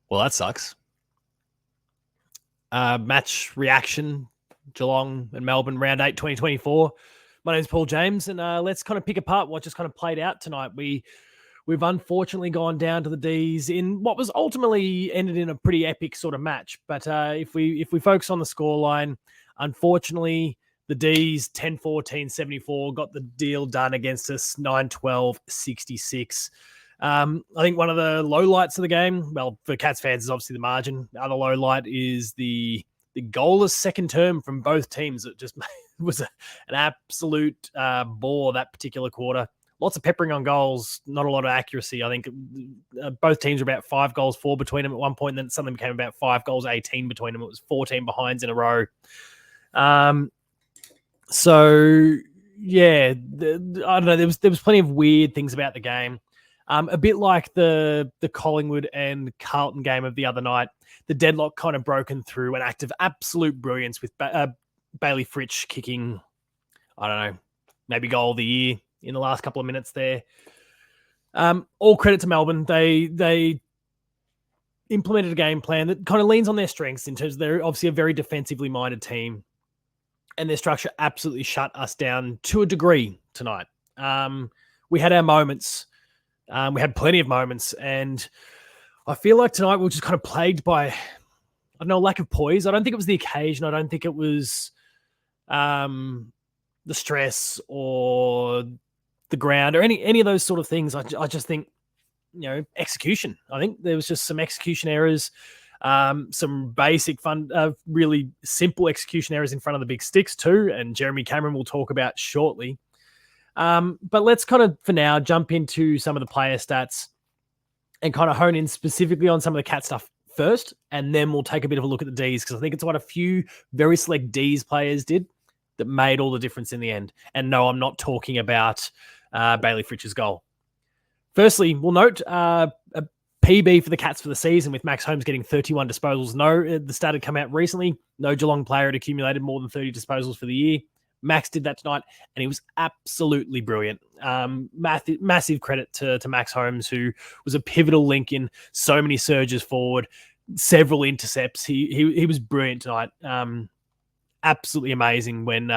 Well, that sucks. Match reaction, Geelong and Melbourne, round 8, 2024. My name's Paul James, and let's kind of pick apart what just kind of played out tonight. We've unfortunately gone down to the D's in what was ultimately ended in a pretty epic sort of match. But if we focus on the scoreline, unfortunately, the D's 10-14-74 got the deal done against us 9-12-66. I think one of the lowlights of the game, well, for Cats fans, is obviously the margin. The other low light is the goalless second term from both teams. It just was an absolute bore that particular quarter. Lots of peppering on goals, not a lot of accuracy. I think both teams were about 5 goals for between them at one point, and then something became about 5 goals 18 between them. It was 14 behinds in a row. So yeah, I don't know. There was plenty of weird things about the game. A bit like the Collingwood and Carlton game of the other night, the deadlock kind of broken through an act of absolute brilliance with Bailey Fritsch kicking, I don't know, maybe goal of the year in the last couple of minutes there. All credit to Melbourne. They implemented a game plan that kind of leans on their strengths in terms of they're obviously a very defensively minded team, and their structure absolutely shut us down to a degree tonight. We had our moments. We had plenty of moments, and I feel like tonight we were just kind of plagued by, I don't know, lack of poise. I don't think it was the occasion. I don't think it was the stress or the ground or any of those sort of things. I just think, execution. I think there was just some execution errors, some basic really simple execution errors in front of the big sticks too, and Jeremy Cameron will talk about shortly. But let's kind of, for now, jump into some of the player stats and kind of hone in specifically on some of the Cat stuff first, and then we'll take a bit of a look at the Ds, because I think it's what a few very select Ds players did that made all the difference in the end. And no, I'm not talking about Bailey Fritsch's goal. Firstly, we'll note a PB for the Cats for the season, with Max Holmes getting 31 disposals. No, the stat had come out recently. No Geelong player had accumulated more than 30 disposals for the year. Max did that tonight, and he was absolutely brilliant. Massive credit to Max Holmes, who was a pivotal link in so many surges forward, several intercepts. He was brilliant tonight. Absolutely amazing. When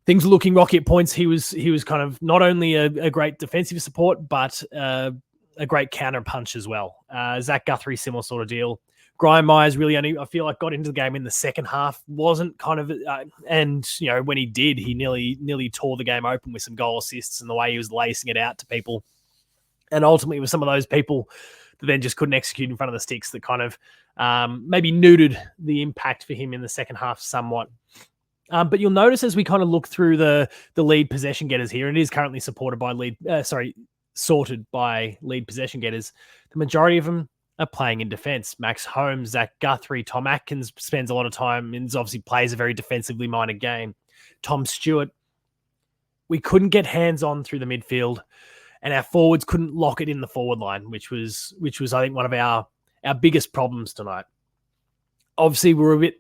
things were looking rocky at points, he was kind of not only a great defensive support, but a great counter punch as well. Zach Guthrie, similar sort of deal. Graham Myers really only, I feel like, got into the game in the second half. Wasn't kind of, and when he did, he nearly tore the game open with some goal assists and the way he was lacing it out to people. And ultimately, it was some of those people that then just couldn't execute in front of the sticks that kind of maybe neutered the impact for him in the second half somewhat. But you'll notice as we kind of look through the lead possession getters here, and it is currently sorted by lead possession getters. The majority of them are playing in defense. Max Holmes, Zach Guthrie, Tom Atkins spends a lot of time and obviously plays a very defensively minded game. Tom Stewart, we couldn't get hands on through the midfield, and our forwards couldn't lock it in the forward line, which was I think one of our biggest problems tonight. Obviously, we're a bit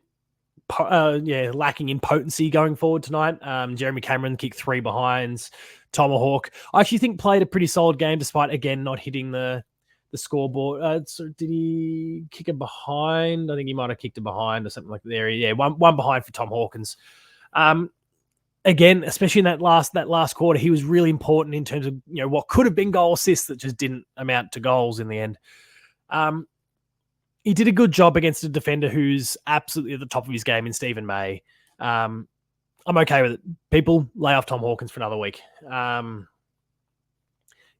lacking in potency going forward tonight. Jeremy Cameron kicked 3 behinds. Tomahawk, I actually think, played a pretty solid game despite, again, not hitting the scoreboard. So did he kick a behind? I think he might have kicked a behind or something like that. There, yeah, one behind for Tom Hawkins. Again, especially in that last quarter, he was really important in terms of what could have been goal assists that just didn't amount to goals in the end. He did a good job against a defender who's absolutely at the top of his game in Stephen May. I'm okay with it. People, lay off Tom Hawkins for another week.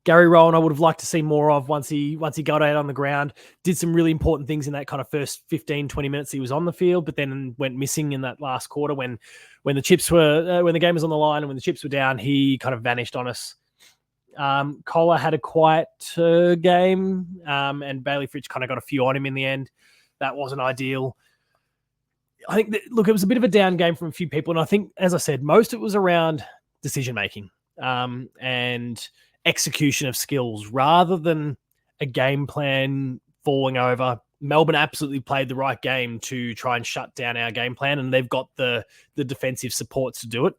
Gary Rowan, I would have liked to see more of once he got out on the ground. Did some really important things in that kind of first 15, 20 minutes he was on the field, but then went missing in that last quarter when the chips were when the game was on the line and when the chips were down, he kind of vanished on us. Collar had a quiet game, and Bailey Fritsch kind of got a few on him in the end. That wasn't ideal. I think it was a bit of a down game from a few people, and I think, as I said, most of it was around decision making and execution of skills rather than a game plan falling over. Melbourne absolutely played the right game to try and shut down our game plan, and they've got the defensive supports to do it.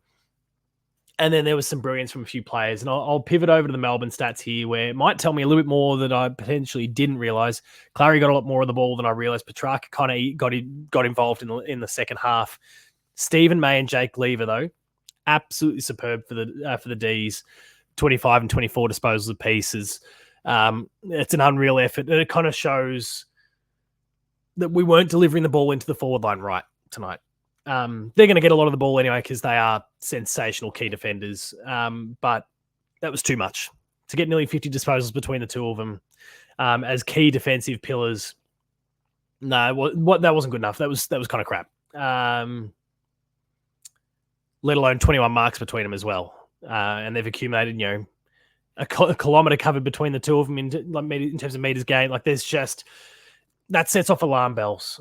And then there was some brilliance from a few players. And I'll pivot over to the Melbourne stats here, where it might tell me a little bit more that I potentially didn't realise. Clary got a lot more of the ball than I realised. Petrarca kind of got involved in the second half. Stephen May and Jake Lever, though, absolutely superb for the Ds. 25 and 24 disposals of pieces. It's an unreal effort. And it kind of shows that we weren't delivering the ball into the forward line right tonight. They're going to get a lot of the ball anyway because they are sensational key defenders. But that was too much. To get nearly 50 disposals between the two of them as key defensive pillars, no, that wasn't good enough. That was kind of crap. Let alone 21 marks between them as well. And they've accumulated, a kilometre covered between the two of them in terms of metres gained. Like, there's just... that sets off alarm bells.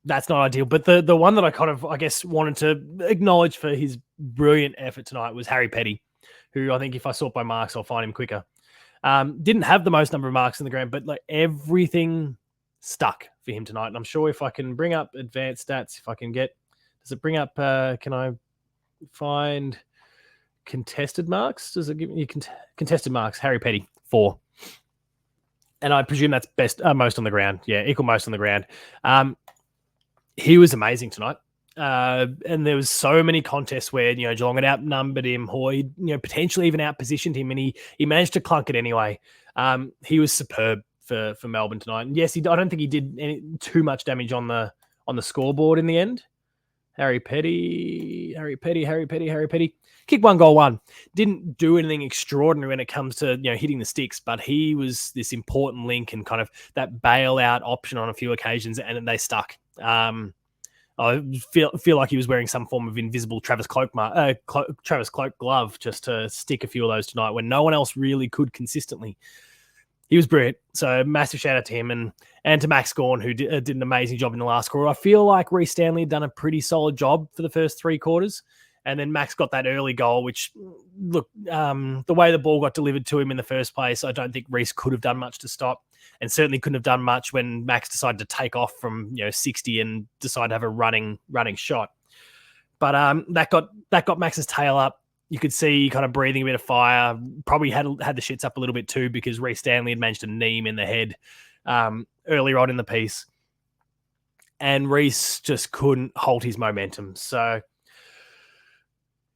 That's not ideal. But the one that I kind of, I guess, wanted to acknowledge for his brilliant effort tonight was Harry Petty, who I think if I sort by marks, I'll find him quicker. Didn't have the most number of marks in the ground, but like everything stuck for him tonight. And I'm sure if I can bring up advanced stats, if I can get, does it bring up, can I find contested marks? Does it give me contested marks? Harry Petty, 4. And I presume that's most on the ground. Yeah, equal most on the ground. He was amazing tonight. And there was so many contests where, Geelong had outnumbered him, or he, potentially even outpositioned him, and he managed to clunk it anyway. He was superb for Melbourne tonight. And yes, I don't think he did too much damage on the scoreboard in the end. Harry Petty. Kick 1, goal 1. Didn't do anything extraordinary when it comes to, hitting the sticks, but he was this important link and kind of that bailout option on a few occasions, and they stuck. I feel like he was wearing some form of invisible Travis Cloak glove just to stick a few of those tonight when no one else really could consistently. He was brilliant. So massive shout out to him and to Max Gawn, who did an amazing job in the last quarter. I feel like Reece Stanley had done a pretty solid job for the first 3 quarters. And then Max got that early goal, which, look, the way the ball got delivered to him in the first place, I don't think Reece could have done much to stop, and certainly couldn't have done much when Max decided to take off from 60 and decide to have a running shot. But that got Max's tail up. You could see kind of breathing a bit of fire. Probably had the shits up a little bit too because Reece Stanley had managed to knee him in the head earlier on in the piece, and Reece just couldn't hold his momentum. So.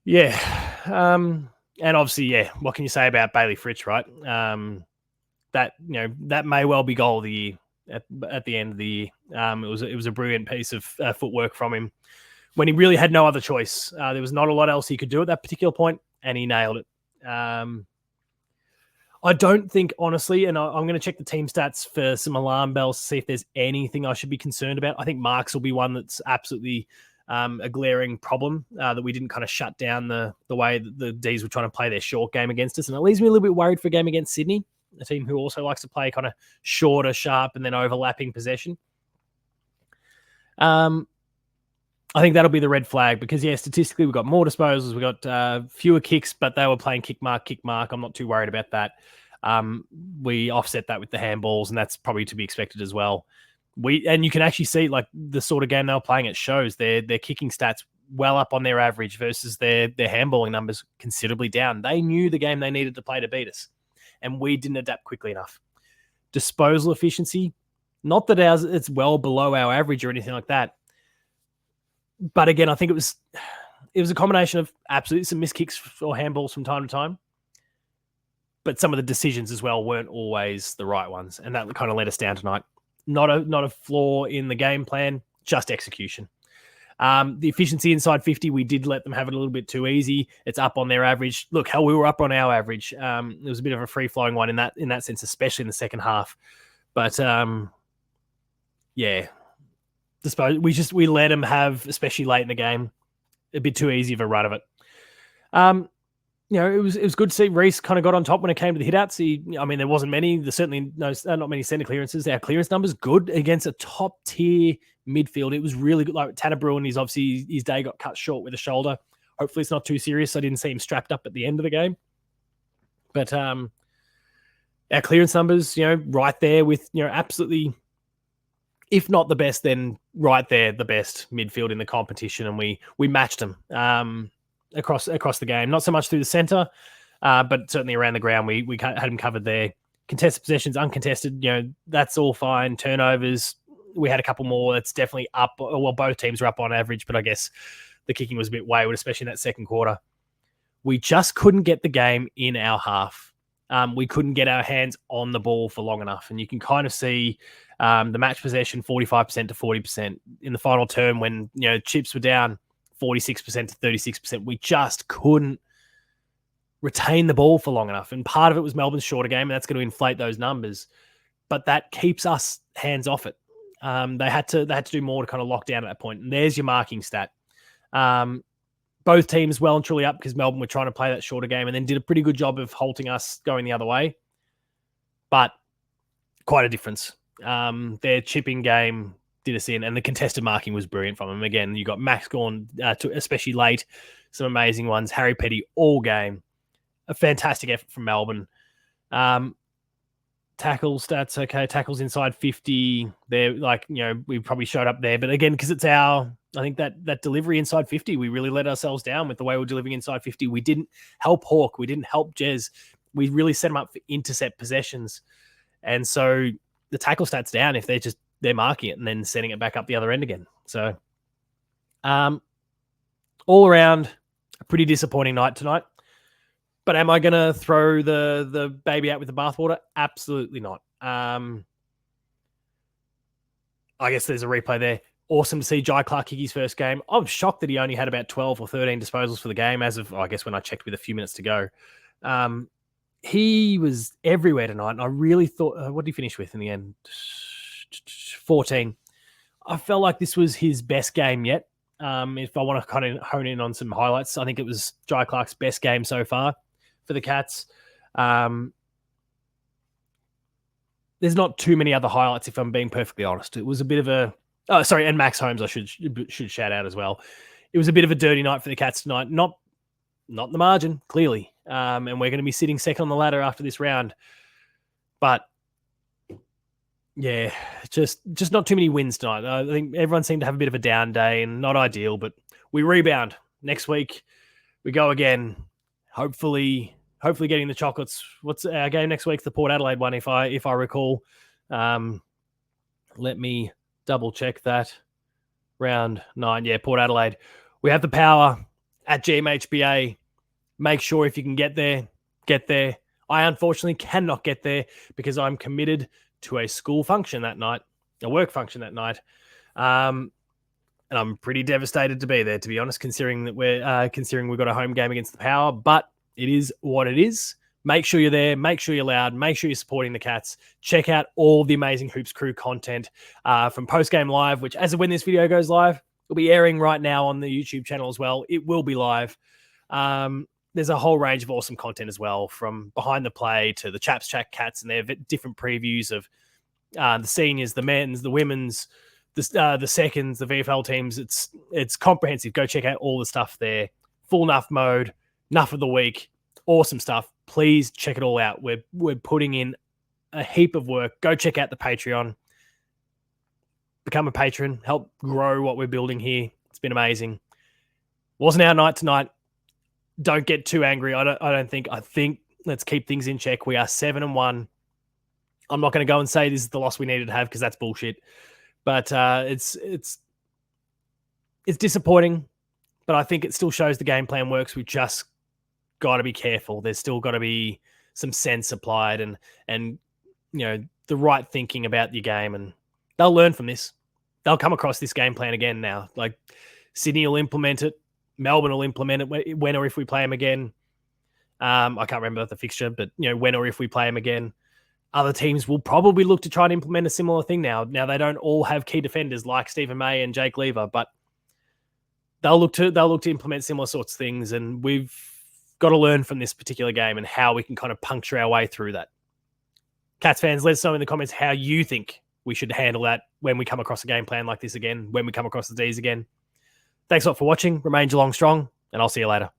Yeah. And obviously, what can you say about Bailey Fritsch, right? That may well be goal of the year at the end of the year. It was a brilliant piece of footwork from him when he really had no other choice. There was not a lot else he could do at that particular point, and he nailed it. I don't think, honestly, and I'm going to check the team stats for some alarm bells to see if there's anything I should be concerned about. I think marks will be one that's absolutely a glaring problem that we didn't kind of shut down the way that the Ds were trying to play their short game against us. And it leaves me a little bit worried for a game against Sydney, a team who also likes to play kind of shorter, sharp, and then overlapping possession. I think that'll be the red flag because, statistically, we've got more disposals. We've got fewer kicks, but they were playing kick mark. I'm not too worried about that. We offset that with the handballs, and that's probably to be expected as well. And you can actually see like the sort of game they were playing. It shows their kicking stats well up on their average versus their handballing numbers considerably down. They knew the game they needed to play to beat us, and we didn't adapt quickly enough. Disposal efficiency, not that it's well below our average or anything like that, but again, I think it was a combination of absolutely some missed kicks or handballs from time to time, but some of the decisions as well weren't always the right ones, and that kind of let us down tonight. Not a flaw in the game plan, just execution. The efficiency inside 50, we did let them have it a little bit too easy. It's up on their average. Look, hell, we were up on our average. It was a bit of a free-flowing one in that sense, especially in the second half. But we let them have, especially late in the game, a bit too easy of a run of it. It was good to see Reece kind of got on top when it came to the hit-outs. There wasn't many. There's certainly not many centre clearances. Our clearance numbers good against a top-tier midfield. It was really good. Like Tanner Bruin, his day got cut short with a shoulder. Hopefully it's not too serious. I didn't see him strapped up at the end of the game. But our clearance numbers, right there with, absolutely if not the best, then right there, the best midfield in the competition, and we matched them across the game. Not so much through the centre, but certainly around the ground, we had them covered there. Contested possessions, uncontested, that's all fine. Turnovers, we had a couple more. That's definitely up. Well, both teams were up on average, but I guess the kicking was a bit wayward, especially in that second quarter. We just couldn't get the game in our half. We couldn't get our hands on the ball for long enough. And you can kind of see the match possession 45% to 40% in the final term when, chips were down 46% to 36%. We just couldn't retain the ball for long enough. And part of it was Melbourne's shorter game, and that's going to inflate those numbers. But that keeps us hands off it. They had to do more to kind of lock down at that point. And there's your marking stat. Both teams well and truly up because Melbourne were trying to play that shorter game and then did a pretty good job of halting us going the other way. But quite a difference. Their chipping game did us in, and the contested marking was brilliant from them. Again, you got Max Gawn, especially late, some amazing ones. Harry Petty all game. A fantastic effort from Melbourne. Tackle stats, okay. Tackles inside 50. They're we probably showed up there. But again, because it's I think that delivery inside 50, we really let ourselves down with the way we're delivering inside 50. We didn't help Hawk. We didn't help Jez. We really set them up for intercept possessions. And so the tackle stats down if they're marking it and then sending it back up the other end again. So all around, a pretty disappointing night tonight. But am I going to throw the baby out with the bathwater? Absolutely not. I guess there's a replay there. Awesome to see Jai Clark kick his first game. I'm shocked that he only had about 12 or 13 disposals for the game as of, I guess, when I checked with a few minutes to go. He was everywhere tonight, and I really thought, what did he finish with in the end? 14. I felt like this was his best game yet. If I want to kind of hone in on some highlights, I think it was Jai Clark's best game so far for the Cats. There's not too many other highlights, if I'm being perfectly honest. It was a bit of a... Oh, sorry, and Max Holmes I should shout out as well. It was a bit of a dirty night for the Cats tonight. Not the margin, clearly. And we're going to be sitting second on the ladder after this round. But, yeah, just not too many wins tonight. I think everyone seemed to have a bit of a down day and not ideal, but we rebound. Next week, we go again. Hopefully getting the chocolates. What's our game next week? The Port Adelaide one, if I recall. Let me double check that. Round 9. Yeah, Port Adelaide. We have the power at GMHBA. Make sure if you can get there, get there. I unfortunately cannot get there because I'm committed to a school function that night, a work function that night. And I'm pretty devastated to be there, to be honest, considering that we've got a home game against the Power, but it is what it is. Make sure you're there. Make sure you're loud. Make sure you're supporting the Cats. Check out all the amazing Hoops Crew content from Post Game Live, which as of when this video goes live, will be airing right now on the YouTube channel as well. It will be live. There's a whole range of awesome content as well, from behind the play to the Chaps Chat Cats and their different previews of the seniors, the men's, the women's, the seconds, the VFL teams. It's comprehensive. Go check out all the stuff there. Full Nuff mode, Nuff of the week, awesome stuff. Please check it all out. We're putting in a heap of work. Go check out the Patreon. Become a patron. Help grow what we're building here. It's been amazing. Wasn't our night tonight. Don't get too angry. I think let's keep things in check. We are 7-1. I'm not going to go and say this is the loss we needed to have because that's bullshit. But it's disappointing. But I think it still shows the game plan works. We've just got to be careful. There's still got to be some sense applied and the right thinking about your game. And they'll learn from this. They'll come across this game plan again now. Like Sydney will implement it. Melbourne will implement it when or if we play them again. I can't remember the fixture, but when or if we play them again. Other teams will probably look to try and implement a similar thing now. Now they don't all have key defenders like Stephen May and Jake Lever, but they'll look to implement similar sorts of things, and we've got to learn from this particular game and how we can kind of puncture our way through that. Cats fans, let us know in the comments how you think we should handle that when we come across a game plan like this again, when we come across the Ds again. Thanks a lot for watching. Remain Geelong strong, and I'll see you later.